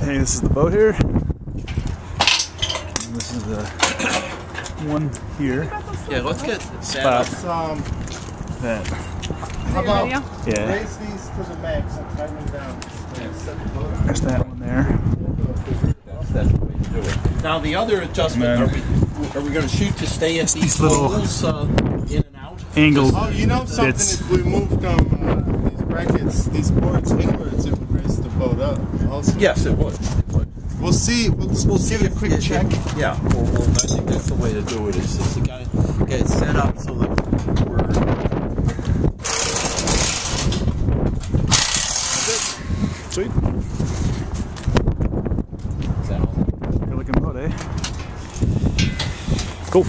Hey, this is the boat here. And this is the one here. Yeah, let's get Spot. That. How about Yeah. raise these to the max and tighten them down. There's that one there. That's the way to do it. Now the other adjustment, are we going to shoot to stay at these little holes in and out? Angled. Oh, you know something? Bits. If we moved these brackets, these boards inwards, it would raise the boat up. Also. Yes, it would. We'll see. We'll give it a quick check. Yeah, well, I think that's the way to do it. Is just to get it set up so that we're. Sweet. Is that all? Good looking boat, eh? Cool.